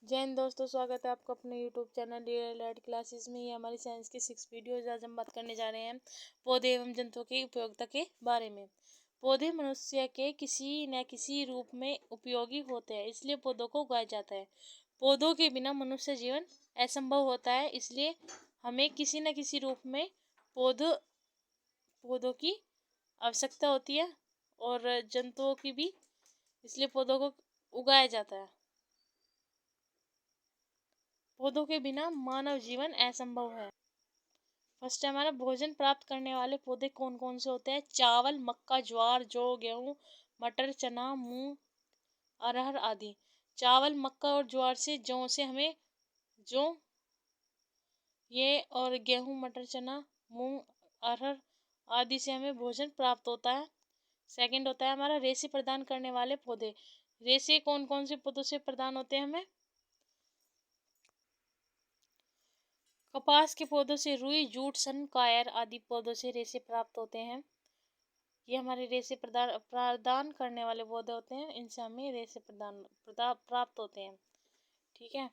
जय हिंद दोस्तों, स्वागत है आपका अपने यूट्यूब चैनल लाइट क्लासेस में। ये हमारी साइंस की 6 वीडियोज। आज हम बात करने जा रहे हैं पौधे एवं जंतुओं की उपयोगिता के बारे में। पौधे मनुष्य के किसी न किसी रूप में उपयोगी होते हैं, इसलिए पौधों को उगाया जाता है। पौधों के बिना मनुष्य जीवन असंभव होता है, इसलिए हमें किसी न किसी रूप में पौधों की आवश्यकता होती है और जंतुओं की भी, इसलिए पौधों को उगाया जाता है। पौधों के बिना मानव जीवन असंभव है। फर्स्ट है हमारा भोजन प्राप्त करने वाले पौधे कौन कौन से होते हैं। चावल, मक्का, ज्वार, जौ, गेहूं, मटर, चना, मूंग, अरहर आदि। चावल, मक्का और ज्वार से, जौ से हमें जौ ये और गेहूं, मटर, चना, मूंग, अरहर आदि से हमें भोजन प्राप्त होता है। सेकंड होता है हमारा रेशे प्रदान करने वाले पौधे। रेशे कौन कौन से पौधों से प्रदान होते हैं हमें। कपास के पौधों से रुई, जूट, सन, कायर आदि पौधों से रेशे प्राप्त होते हैं। ये हमारे रेशे प्रदान करने वाले पौधे होते हैं, इनसे हमें रेशे प्राप्त होते हैं। ठीक है।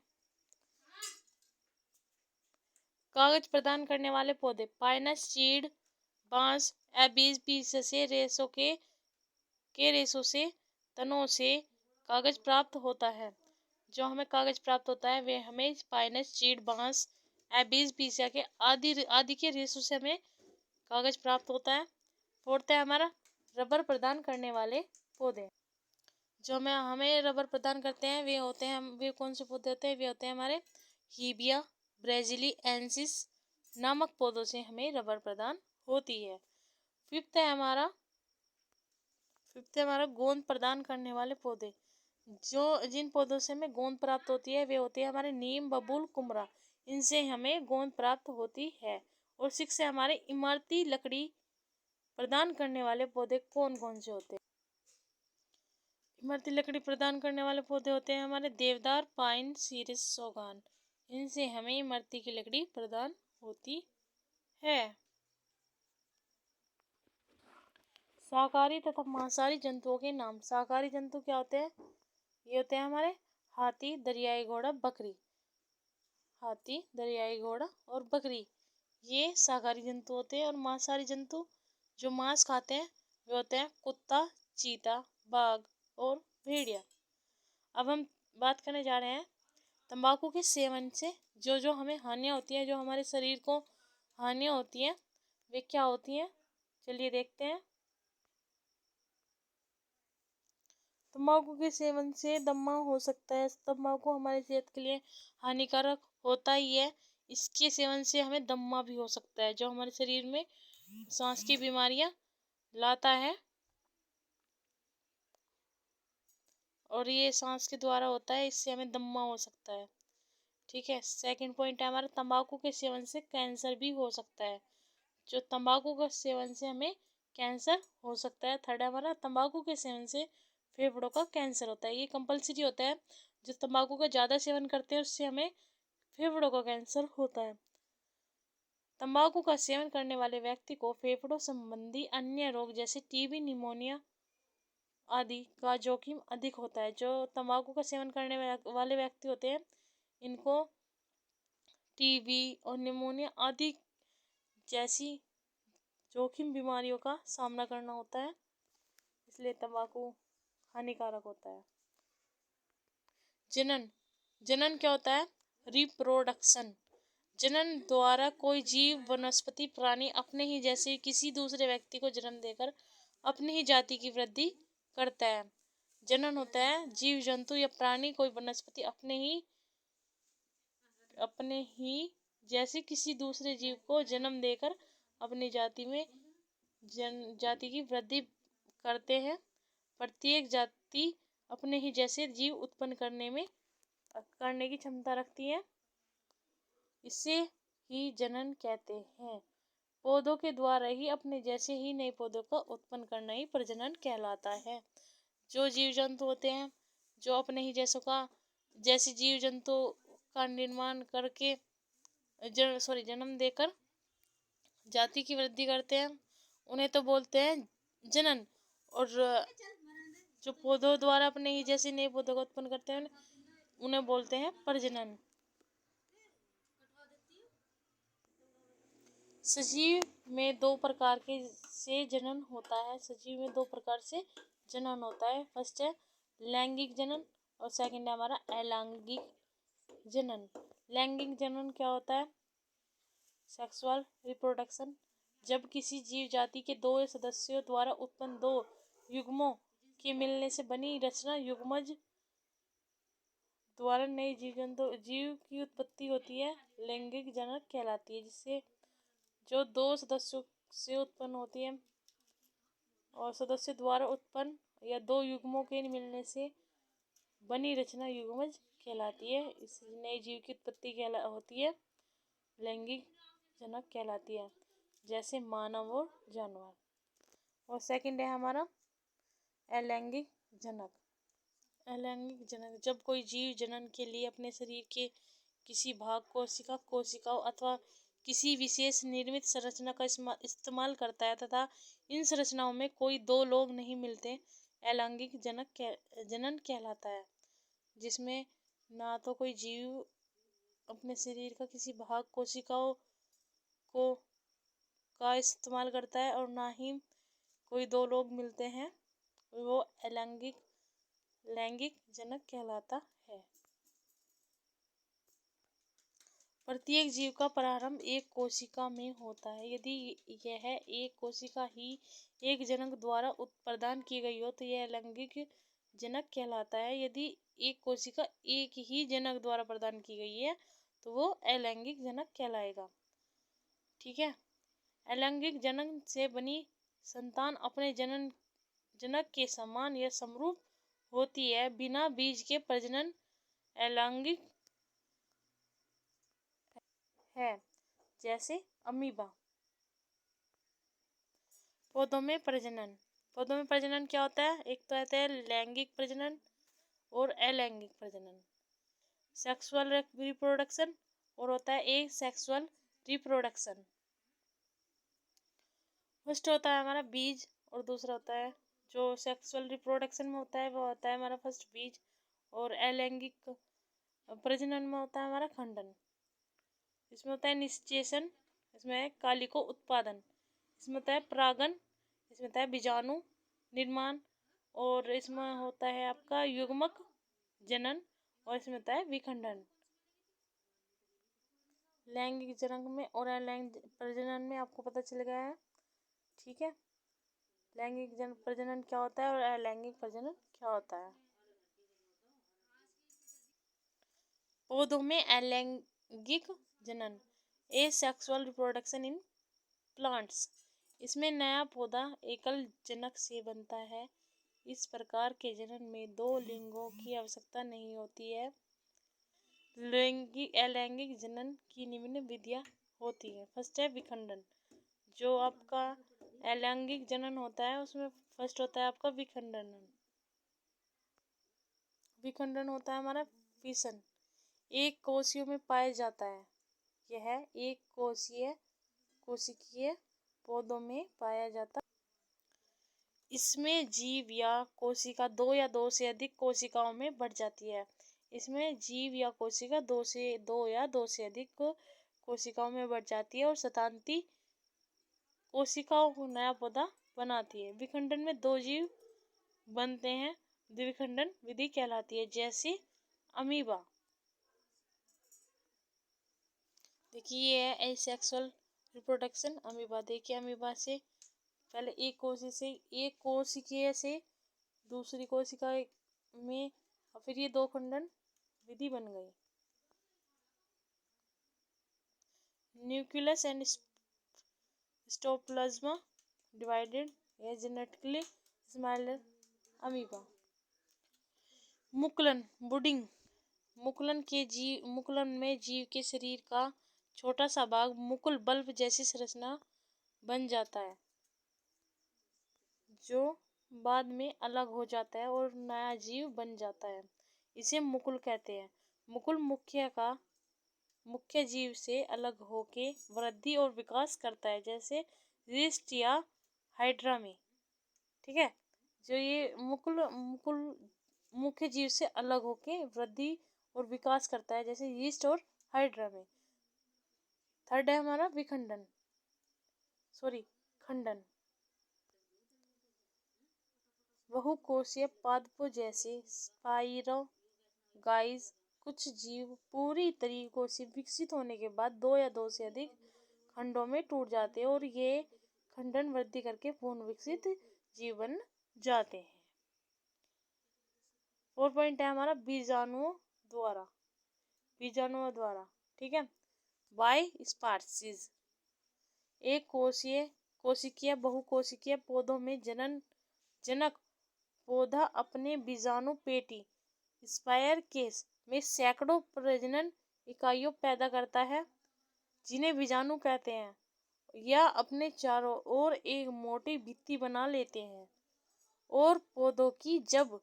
कागज प्रदान करने वाले पौधे पाइनस, चीड़, बांस, एबीज से रेशों से, तनों से कागज प्राप्त होता है। जो हमें कागज प्राप्त होता है वे हमें पाइनस, चीड़, बांस, एबीज के आदि के रेशों से हमें कागज प्राप्त होता है। फोर्थ है हमारा रबर प्रदान करने वाले पौधे। जो हमें रबर प्रदान करते हैं वे कौन से पौधे होते हैं। वे होते हैं हमारे हीबिया, ब्राजीलिएंसिस नामक पौधों से हमें रबर प्रदान होती है। फिफ्थ है हमारा गोंद प्रदान करने वाले पौधे। जिन पौधों से हमें गोंद प्राप्त होती है वे होते हैं हमारे नीम, बबूल, कुमरा। इनसे हमें गोंद प्राप्त होती है। और सिक्स है हमारे इमारती लकड़ी प्रदान करने वाले पौधे कौन कौन से होते हैं। इमारती लकड़ी प्रदान करने वाले पौधे होते हैं हमारे देवदार, पाइन, सीरिस, सौगान। इनसे हमें इमारती की लकड़ी प्रदान होती है। शाकाहारी तथा मांसाहारी जंतुओं के नाम। शाकाहारी जंतु क्या होते हैं। ये होते हैं हमारे हाथी, दरियाई घोड़ा, बकरी। हाथी, दरियाई घोड़ा और बकरी ये शाकाहारी जंतु होते हैं। और मांसाहारी जंतु जो मांस खाते हैं वे होते हैं कुत्ता, चीता, बाघ और भेड़िया। अब हम बात करने जा रहे हैं तंबाकू के सेवन से जो जो हमें हानियाँ होती हैं, जो हमारे शरीर को हानियाँ होती हैं वे क्या होती हैं, चलिए देखते हैं। तंबाकू के सेवन से दमा हो सकता है। तंबाकू हमारी सेहत के लिए हानिकारक होता ही है। इसके सेवन से हमें दमा भी हो सकता है, जो हमारे शरीर में सांस की बीमारियां लाता है और ये सांस के द्वारा होता है, इससे हमें दमा हो सकता है। ठीक है। सेकंड पॉइंट है हमारा तंबाकू के सेवन से कैंसर भी हो सकता है। जो तंबाकू का सेवन से हमें कैंसर हो सकता है। थर्ड है हमारा तंबाकू के सेवन से फेफड़ों का कैंसर होता है। ये कंपलसरी होता है, जो तंबाकू का ज़्यादा सेवन करते हैं उससे हमें फेफड़ों का कैंसर होता है। तंबाकू का सेवन करने वाले व्यक्ति को फेफड़ों संबंधी अन्य रोग जैसे टीबी, निमोनिया आदि का जोखिम अधिक होता है। जो तंबाकू का सेवन करने वाले व्यक्ति होते हैं इनको टीबी और निमोनिया आदि जैसी जोखिम बीमारियों का सामना करना होता है, इसलिए तंबाकू हानिकारक होता है। जनन क्या होता है। रिप्रोडक्शन। जनन द्वारा कोई जीव, वनस्पति, प्राणी अपने ही जैसे किसी दूसरे व्यक्ति को जन्म देकर अपनी ही जाति की वृद्धि करता है। जनन होता है जीव, जंतु या प्राणी कोई वनस्पति अपने ही जैसे किसी दूसरे जीव को जन्म देकर अपनी जाति की वृद्धि करते हैं। प्रत्येक जाति अपने ही जैसे जीव उत्पन्न करने की क्षमता रखती है, इसे ही जनन कहते हैं। पौधों के द्वारा ही अपने जैसे ही नए पौधों का उत्पन्न करना ही प्रजनन कहलाता है। जो जीव जंतु होते हैं जो अपने ही जैसे जीव जंतु का निर्माण करके जन्म देकर जाति की वृद्धि करते हैं उन्हें तो बोलते हैं जनन। और जो पौधों द्वारा अपने ही जैसे नए पौधों का उत्पन्न करते हैं उन्हें बोलते हैं प्रजनन। सजीव में दो प्रकार के से जनन होता है। सजीव में दो प्रकार से जनन होता है। फर्स्ट है लैंगिक जनन और सेकंड है हमारा अलैंगिक जनन। लैंगिक जनन क्या होता है? सेक्सुअल रिप्रोडक्शन, जब किसी जीव जाति के दो सदस्यों द्वारा उत्पन्न दो युग्मों के मिलने से बनी रचना युग्मज द्वारा नई जीव की उत्पत्ति होती है, लैंगिक जनन कहलाती है। जिससे जो दो सदस्यों से उत्पन्न होती है और सदस्य द्वारा उत्पन्न या दो युग्मों के मिलने से बनी रचना युग्मज कहलाती है। इस नए जीव की उत्पत्ति होती है, लैंगिक जनक कहलाती है, जैसे मानव और जानवर। और सेकंड है हमारा अलैंगिक जनक। अलैंगिक जनक, जब कोई जीव जनन के लिए अपने शरीर के किसी भाग कोशिकाओं अथवा किसी विशेष निर्मित संरचना का इस्तेमाल करता है तथा इन संरचनाओं में कोई दो लोग नहीं मिलते, अलैंगिक जनन कहलाता है। जिसमें ना तो कोई जीव अपने शरीर का किसी भाग कोशिकाओं को का इस्तेमाल करता है और ना ही कोई दो लोग मिलते हैं, वो लैंगिक जनक कहलाता है। प्रत्येक जीव का प्रारंभ एक कोशिका में होता है। यदि यह एक कोशिका ही एक जनक द्वारा प्रदान की गई हो तो यह लैंगिक जनक कहलाता है। यदि एक कोशिका एक ही जनक द्वारा प्रदान की गई है तो वो अलैंगिक जनक कहलाएगा। ठीक है। अलैंगिक जनक से बनी संतान अपने जनक के समान या समरूप होती है, बिना बीज के प्रजनन अलैंगिक है, जैसे अमीबा। पौधों में प्रजनन। पौधों में प्रजनन क्या होता है? एक तो आता है लैंगिक प्रजनन और अलैंगिक प्रजनन, सेक्सुअल रिप्रोडक्शन, और होता है एक सेक्सुअल रिप्रोडक्शन। फर्स्ट होता है हमारा बीज और दूसरा होता है जो सेक्सुअल रिप्रोडक्शन में होता है वो होता है हमारा फर्स्ट बीज, और अलैंगिक प्रजनन में होता है हमारा खंडन। इसमें होता है निषेचन, इसमें है कालिको उत्पादन, इसमें होता है परागन, इसमें होता है बीजाणु निर्माण, और इसमें होता है आपका युग्मक जनन, और इसमें होता है विखंडन। लैंगिक जनन में और अलैंगिक प्रजनन में आपको पता चल गया है। ठीक है। लैंगिक प्रजनन क्या होता है और अलैंगिक प्रजनन क्या होता है। पौधों में अलैंगिक जनन, ए सेक्सुअल रिप्रोडक्शन इन प्लांट्स। इसमें नया पौधा एकल जनक से बनता है। इस प्रकार के जनन में दो लिंगों की आवश्यकता नहीं होती है। अलैंगिक जनन की निम्न विधियां होती है। फर्स्ट है विखंडन। जो आपका अलैंगिक जनन होता है उसमें फर्स्ट होता है आपका विखंडन। विखंडन होता है हमारा फिशन, एक कोशियों में पाया जाता है। यह एक कोशिकीय पौधों में पाया जाता। इसमें जीव या कोशिका दो या दो से अधिक कोशिकाओं में बढ़ जाती है। इसमें जीव या कोशिका दो या दो से अधिक कोशिकाओं में बढ़ जाती है और शतांती कोशिकाओं को नया पौधा बनाती है। विखंडन में दो जीव बनते हैं, द्विखंडन विधि कहलाती है, जैसे अमीबा। देखिए ये है एसेक्सुअल रिप्रोडक्शन अमीबा। देखिए अमीबा से पहले एक कोशिकीय से दूसरी कोशिका में, और फिर ये दो खंडन विधि बन गई। न्यूक्लियस एंड स्टोप्लाज्मा डिवाइडेड है जेनेटिकली स्मॉलर अमीबा। मुकुलन बुडिंग। मुकुलन में जीव के शरीर का छोटा सा भाग मुकुल बल्ब जैसी संरचना बन जाता है, जो बाद में अलग हो जाता है और नया जीव बन जाता है। इसे मुकुल कहते हैं। मुकुल मुख्य जीव से अलग होके वृद्धि और विकास करता है, जैसे यीस्ट या हाइड्रा में। ठीक है। जो ये मुकुल मुकुल मुख्य जीव से अलग होके वृद्धि और विकास करता है, जैसे यीस्ट और हाइड्रा में। थर्ड है हमारा विखंडन, खंडन। बहुकोषीय पादपों जैसे स्पाइरोगाइस कुछ जीव पूरी तरीकों से विकसित होने के बाद दो या दो से अधिक खंडों में टूट जाते हैं और ये खंडन वृद्धि करके पूर्ण विकसित जीव बन जाते हैं। 4 पॉइंट है हमारा बीजाणुओं द्वारा। ठीक है, बाय स्पार्सिस। एक कोशिकीय बहुकोशिकीय पौधों में जनक पौधा अपने बीजाणु पेटी स्पायर केस में सैकड़ों प्रजनन इकाइयों पैदा करता है, जिन्हें बीजाणु कहते हैं, या अपने चारों ओर एक मोटी भित्ति बना लेते हैं। और पौधों की जब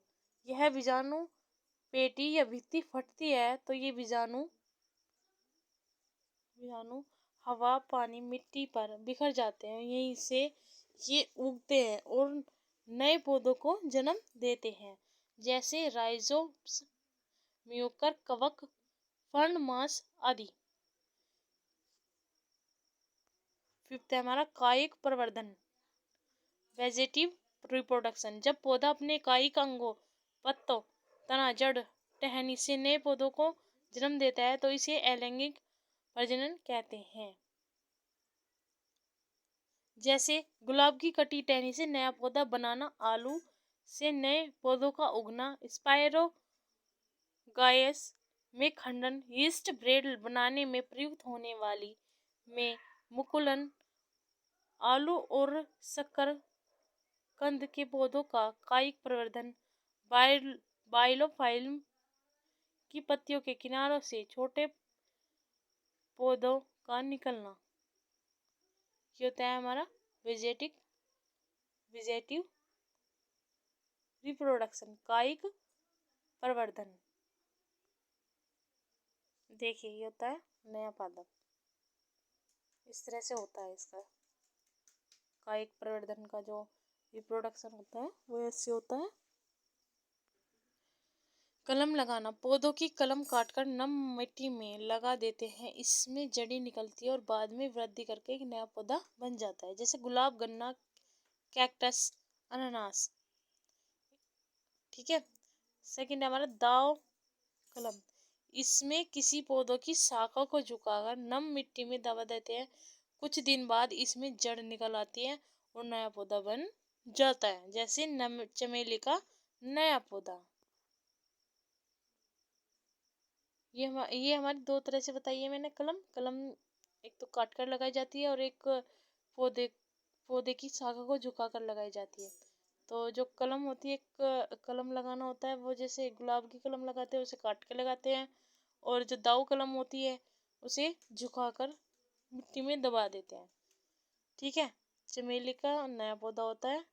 यह बीजाणु पेटी या भित्ति फटती है तो ये बीजाणु हवा, पानी, मिट्टी पर बिखर जाते हैं। यहीं से ये उगते हैं और नए पौधों को जन्म देते हैं, जैसे राइजोप्स, म्यूकर कवक, फर्न मास आदि। फिफ्थ है हमारा कायिक प्रवर्धन, वेजेटिव रिप्रोडक्शन। जब पौधा अपने कायिक अंगों, पत्तों, तना, जड़, टहनी से नए पौधों को जन्म देता है तो इसे अलैंगिक प्रजनन कहते हैं। जैसे गुलाब की कटी टहनी से नया पौधा बनाना, आलू से नए पौधों का उगना, स्पाइरोगाइस में खंडन, यीस्ट ब्रेड बनाने में प्रयुक्त होने वाली में मुकुलन, आलू और शकरकंद के पौधों का कायिक प्रवर्धन, बाइलोफाइल्म की पत्तियों के किनारों से छोटे पौधों का निकलना। ये होता है हमारा वेजेटिव रिप्रोडक्शन, कायिक प्रवर्धन। देखिए ये होता है नया पादप, इस तरह से होता है इसका कायिक प्रवर्धन का जो रिप्रोडक्शन होता है वो ऐसे होता है। कलम लगाना, पौधों की कलम काटकर नम मिट्टी में लगा देते हैं, इसमें जड़ी निकलती है और बाद में वृद्धि करके एक नया पौधा बन जाता है, जैसे गुलाब, गन्ना, कैक्टस, अनानास। ठीक है, सेकंड है हमारा दाव कलम। इसमें किसी पौधों की शाखा को झुकाकर नम मिट्टी में दबा देते हैं, कुछ दिन बाद इसमें जड़ निकल आती है और नया पौधा बन जाता है, जैसे चमेली का नया पौधा। ये हमारी दो तरह से बताई है मैंने। कलम एक तो काट कर लगाई जाती है और एक पौधे की शाखा को झुकाकर लगाई जाती है। तो जो कलम होती है, एक कलम लगाना होता है वो जैसे गुलाब की कलम लगाते हैं उसे काट के लगाते हैं, और जो दाऊ कलम होती है उसे झुकाकर मिट्टी में दबा देते हैं। ठीक है, चमेली का नया पौधा होता है